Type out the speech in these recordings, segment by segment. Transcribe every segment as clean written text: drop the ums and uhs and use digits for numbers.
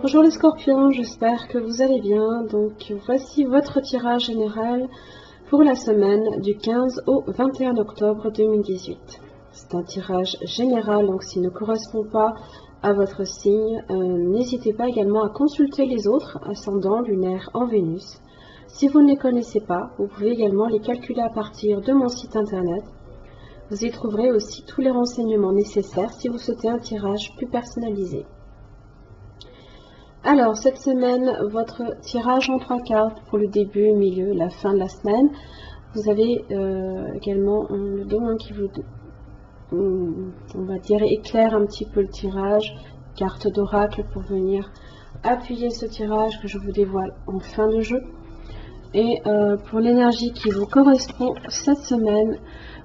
Bonjour les scorpions, j'espère que vous allez bien. Donc voici votre tirage général pour la semaine du 15 au 21 octobre 2018. C'est un tirage général, donc s'il ne correspond pas à votre signe, n'hésitez pas également à consulter les autres ascendants lunaires en Vénus. Si vous ne les connaissez pas, vous pouvez également les calculer à partir de mon site internet. Vous y trouverez aussi tous les renseignements nécessaires si vous souhaitez un tirage plus personnalisé. Alors, cette semaine, votre tirage en 3 cartes pour le début, milieu, la fin de la semaine. Vous avez également le don qui vous, on va dire, éclaire un petit peu le tirage. Carte d'oracle pour venir appuyer ce tirage que je vous dévoile en fin de jeu. Et pour l'énergie qui vous correspond cette semaine,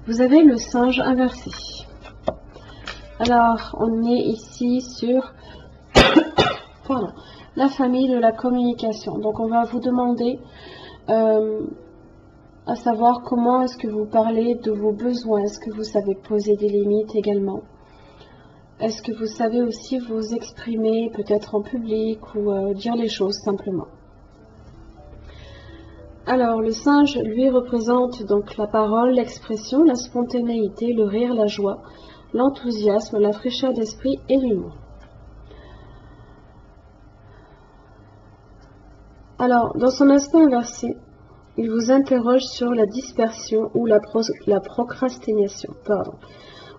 vous avez le singe inversé. Alors, on est ici sur... Pardon, la famille de la communication. Donc on va vous demander à savoir comment est-ce que vous parlez de vos besoins. Est-ce que vous savez poser des limites également? Est-ce que vous savez aussi vous exprimer peut-être en public ou dire les choses simplement? Alors le singe, lui, représente donc la parole, l'expression, la spontanéité, le rire, la joie, l'enthousiasme, la fraîcheur d'esprit et l'humour. Alors, dans son aspect inversé, il vous interroge sur la dispersion ou la procrastination.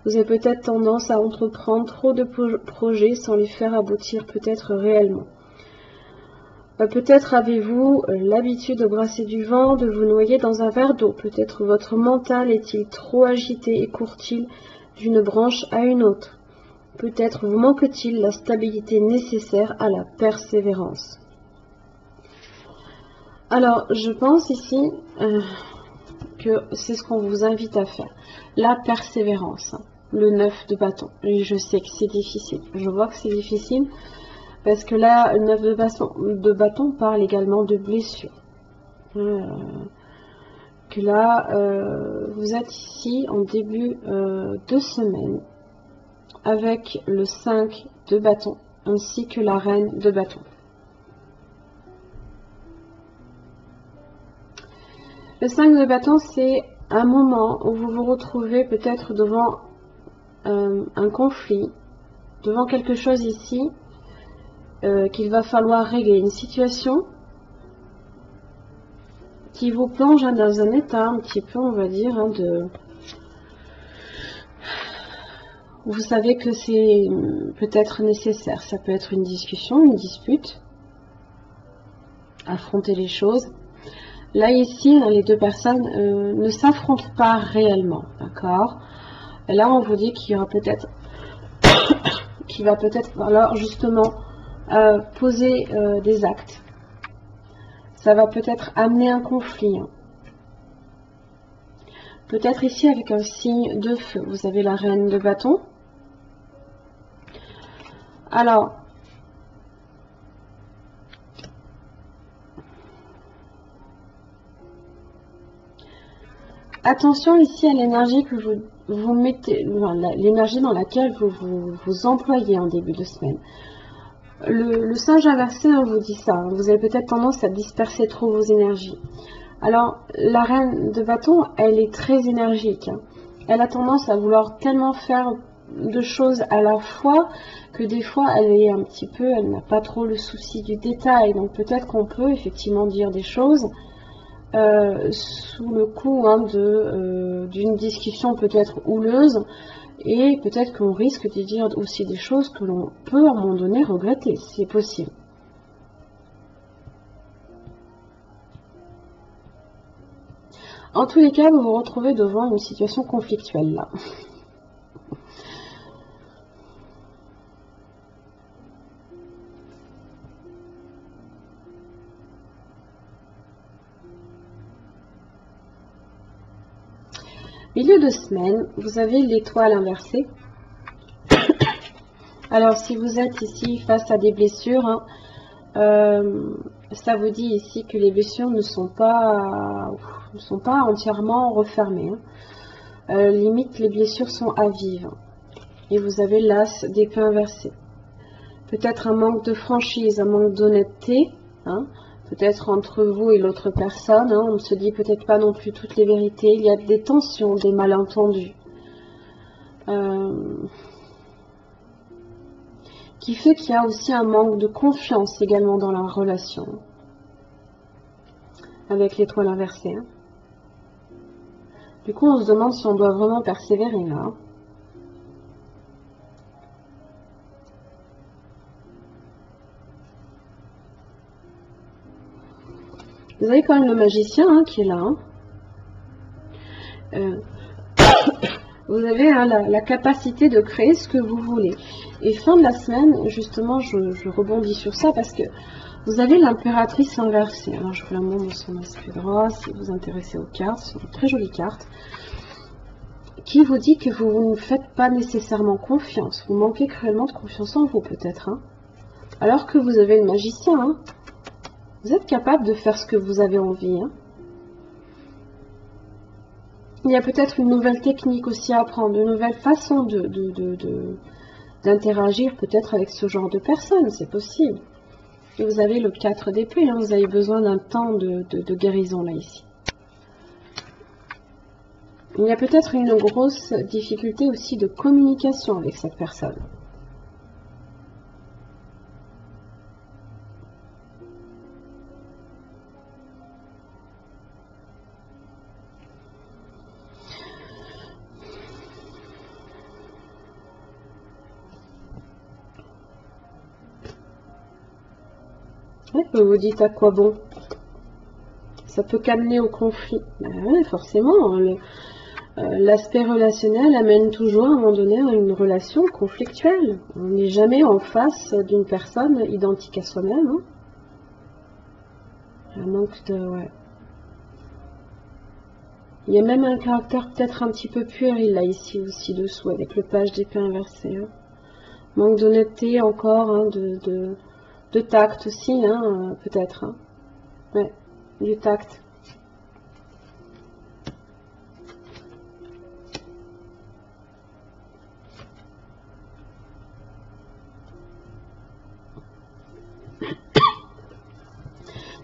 Vous avez peut-être tendance à entreprendre trop de projets sans les faire aboutir peut-être réellement. Peut-être avez-vous l'habitude de brasser du vent, de vous noyer dans un verre d'eau. Peut-être votre mental est-il trop agité et court-il d'une branche à une autre. Peut-être vous manque-t-il la stabilité nécessaire à la persévérance. Alors, je pense ici que c'est ce qu'on vous invite à faire. La persévérance, le 9 de bâton. Et je sais que c'est difficile. Je vois que c'est difficile parce que là, le 9 de bâton parle également de blessures. Que là, vous êtes ici en début de semaine avec le 5 de bâton ainsi que la reine de bâton. Le 5 de bâton, c'est un moment où vous vous retrouvez peut-être devant un conflit, devant quelque chose ici qu'il va falloir régler, une situation qui vous plonge dans un état un petit peu, on va dire, vous savez que c'est peut-être nécessaire. Ça peut être une discussion, une dispute, affronter les choses. Là, ici, les deux personnes ne s'affrontent pas réellement, d'accord? Et là, on vous dit qu'il y aura peut-être, qu'il va peut-être falloir justement poser des actes. Ça va peut-être amener un conflit. Peut-être ici avec un signe de feu. Vous avez la reine de bâton. Alors, attention ici à l'énergie que vous mettez, l'énergie dans laquelle vous employez en début de semaine. Le singe inversé vous dit ça. Vous avez peut-être tendance à disperser trop vos énergies. Alors, la reine de bâton, elle est très énergique. Elle a tendance à vouloir tellement faire de choses à la fois que des fois, elle n'a pas trop le souci du détail. Donc, peut-être qu'on peut effectivement dire des choses sous le coup d'une discussion peut-être houleuse, et peut-être qu'on risque de dire aussi des choses que l'on peut à un moment donné regretter, c'est possible. En tous les cas, vous vous retrouvez devant une situation conflictuelle là. Milieu de semaine, vous avez l'étoile inversée. Alors, si vous êtes ici face à des blessures, ça vous dit ici que les blessures ne sont pas entièrement refermées. Limite, les blessures sont à vivre. Et vous avez l'as d'épée inversée. peut-être un manque de franchise, un manque d'honnêteté, hein, peut-être entre vous et l'autre personne, hein, on ne se dit peut-être pas non plus toutes les vérités, il y a des tensions, des malentendus, qui fait qu'il y a aussi un manque de confiance également dans la relation, avec l'étoile inversée. Hein. Du coup, on se demande si on doit vraiment persévérer là. Hein. Vous avez quand même le magicien hein, qui est là. Hein. Vous avez hein, la capacité de créer ce que vous voulez. Et fin de la semaine, justement, je rebondis sur ça parce que vous avez l'impératrice inversée. Alors, je vous la montre dans son aspect droit, si vous vous intéressez aux cartes. Ce sont de très jolies cartes. Qui vous dit que vous ne faites pas nécessairement confiance. Vous manquez cruellement de confiance en vous, peut-être. Hein. Alors que vous avez le magicien. Hein. Vous êtes capable de faire ce que vous avez envie. Hein. Il y a peut-être une nouvelle technique aussi à apprendre, une nouvelle façon d'interagir peut-être avec ce genre de personnes, c'est possible. Et vous avez le 4 d'épée, hein, vous avez besoin d'un temps de guérison là ici. Il y a peut-être une grosse difficulté aussi de communication avec cette personne. Vous vous dites à quoi bon? Ça peut qu'amener au conflit. Ben ouais, forcément, l'aspect relationnel amène toujours à un moment donné à une relation conflictuelle. On n'est jamais en face d'une personne identique à soi-même. Hein. Un manque de... Ouais. Il y a même un caractère peut-être un petit peu puéril là ici aussi dessous avec le page d'épée inversé. Hein. Manque d'honnêteté encore, hein, de tact aussi, hein, peut-être. Hein. Ouais, du tact.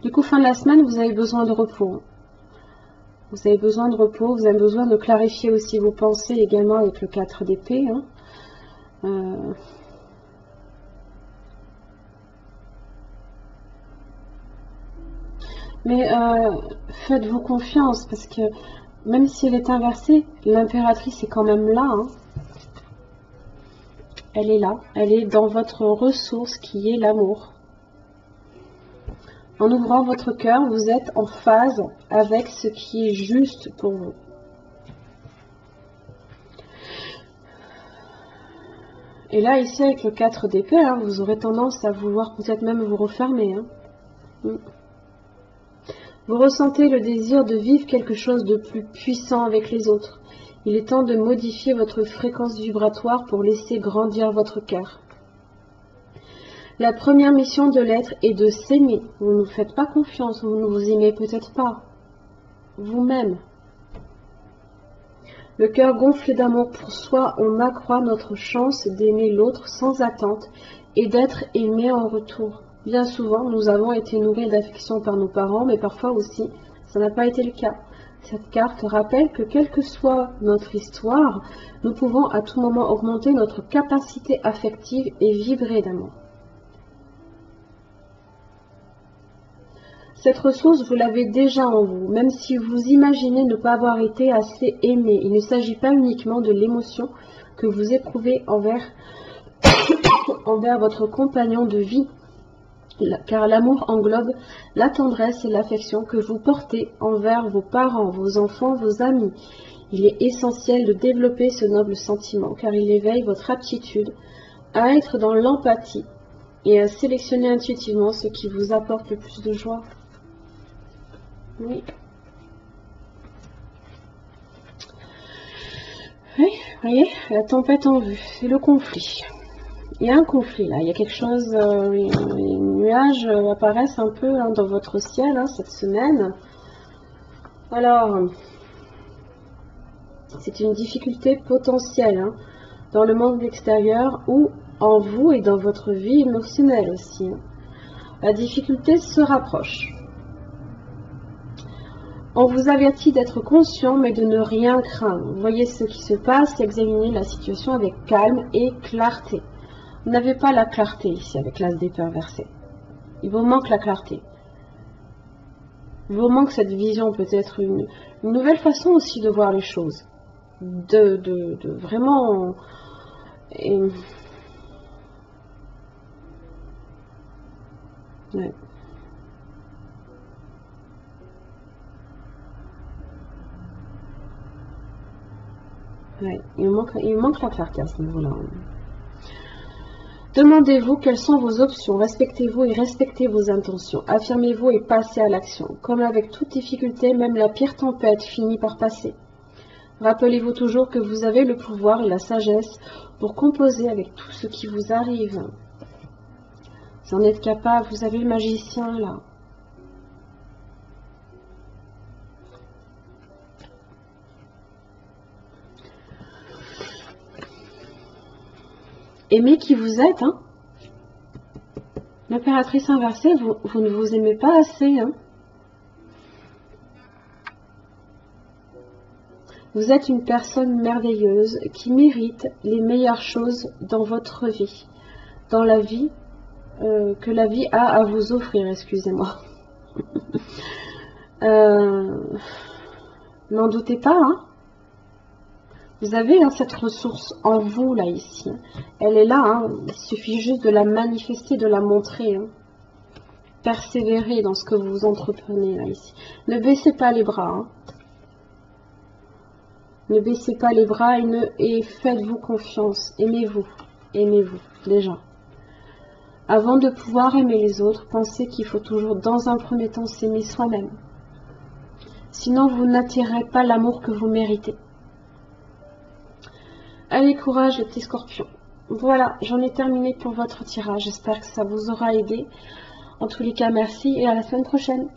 Du coup, fin de la semaine, vous avez besoin de repos. Vous avez besoin de repos, vous avez besoin de clarifier aussi vos pensées également avec le 4 d'épée. Hein. Mais faites-vous confiance parce que même si elle est inversée, l'impératrice est quand même là. Hein. Elle est là, elle est dans votre ressource qui est l'amour. En ouvrant votre cœur, vous êtes en phase avec ce qui est juste pour vous. Et là, ici, avec le 4 d'épée, hein, vous aurez tendance à vouloir peut-être même vous refermer. Hein. Vous ressentez le désir de vivre quelque chose de plus puissant avec les autres. Il est temps de modifier votre fréquence vibratoire pour laisser grandir votre cœur. La première mission de l'être est de s'aimer. Vous ne vous faites pas confiance, vous ne vous aimez peut-être pas. Vous-même. Le cœur gonflé d'amour pour soi, on accroît notre chance d'aimer l'autre sans attente et d'être aimé en retour. Bien souvent, nous avons été nourris d'affection par nos parents, mais parfois aussi, ça n'a pas été le cas. Cette carte rappelle que quelle que soit notre histoire, nous pouvons à tout moment augmenter notre capacité affective et vibrer d'amour. Cette ressource, vous l'avez déjà en vous, même si vous imaginez ne pas avoir été assez aimé. Il ne s'agit pas uniquement de l'émotion que vous éprouvez envers votre compagnon de vie, car l'amour englobe la tendresse et l'affection que vous portez envers vos parents, vos enfants, vos amis. Il est essentiel de développer ce noble sentiment, car il éveille votre aptitude à être dans l'empathie et à sélectionner intuitivement ce qui vous apporte le plus de joie. Oui. Oui, vous voyez, la tempête en vue, c'est le conflit. Il y a un conflit là, il y a quelque chose, les nuages apparaissent un peu hein, dans votre ciel hein, cette semaine. Alors, c'est une difficulté potentielle hein, dans le monde extérieur ou en vous et dans votre vie émotionnelle aussi. La difficulté se rapproche. On vous avertit d'être conscient, mais de ne rien craindre. Voyez ce qui se passe, examinez la situation avec calme et clarté. Vous n'avez pas la clarté ici avec l'as d'épée inversé. Il vous manque la clarté. Il vous manque cette vision, peut-être une nouvelle façon aussi de voir les choses. De vraiment... Ouais. Ouais. Il manque la clarté à ce niveau-là. Demandez-vous quelles sont vos options, respectez-vous et respectez vos intentions, affirmez-vous et passez à l'action. Comme avec toute difficulté, même la pire tempête finit par passer. Rappelez-vous toujours que vous avez le pouvoir et la sagesse pour composer avec tout ce qui vous arrive. Vous en êtes capable, vous avez le magicien là. Aimez qui vous êtes, hein. L'impératrice inversée, vous ne vous aimez pas assez, hein. Vous êtes une personne merveilleuse qui mérite les meilleures choses dans votre vie, dans la vie que la vie a à vous offrir, excusez-moi. N'en doutez pas, hein. Vous avez cette ressource en vous, là, ici. Elle est là, hein. Il suffit juste de la manifester, de la montrer. Hein. Persévérez dans ce que vous entreprenez, là, ici. Ne baissez pas les bras. Hein. Ne baissez pas les bras et faites-vous confiance. Aimez-vous. Aimez-vous, déjà. Avant de pouvoir aimer les autres, pensez qu'il faut toujours, dans un premier temps, s'aimer soi-même. Sinon, vous n'attirerez pas l'amour que vous méritez. Allez, courage, les petits scorpions. Voilà, j'en ai terminé pour votre tirage. J'espère que ça vous aura aidé. En tous les cas, merci et à la semaine prochaine.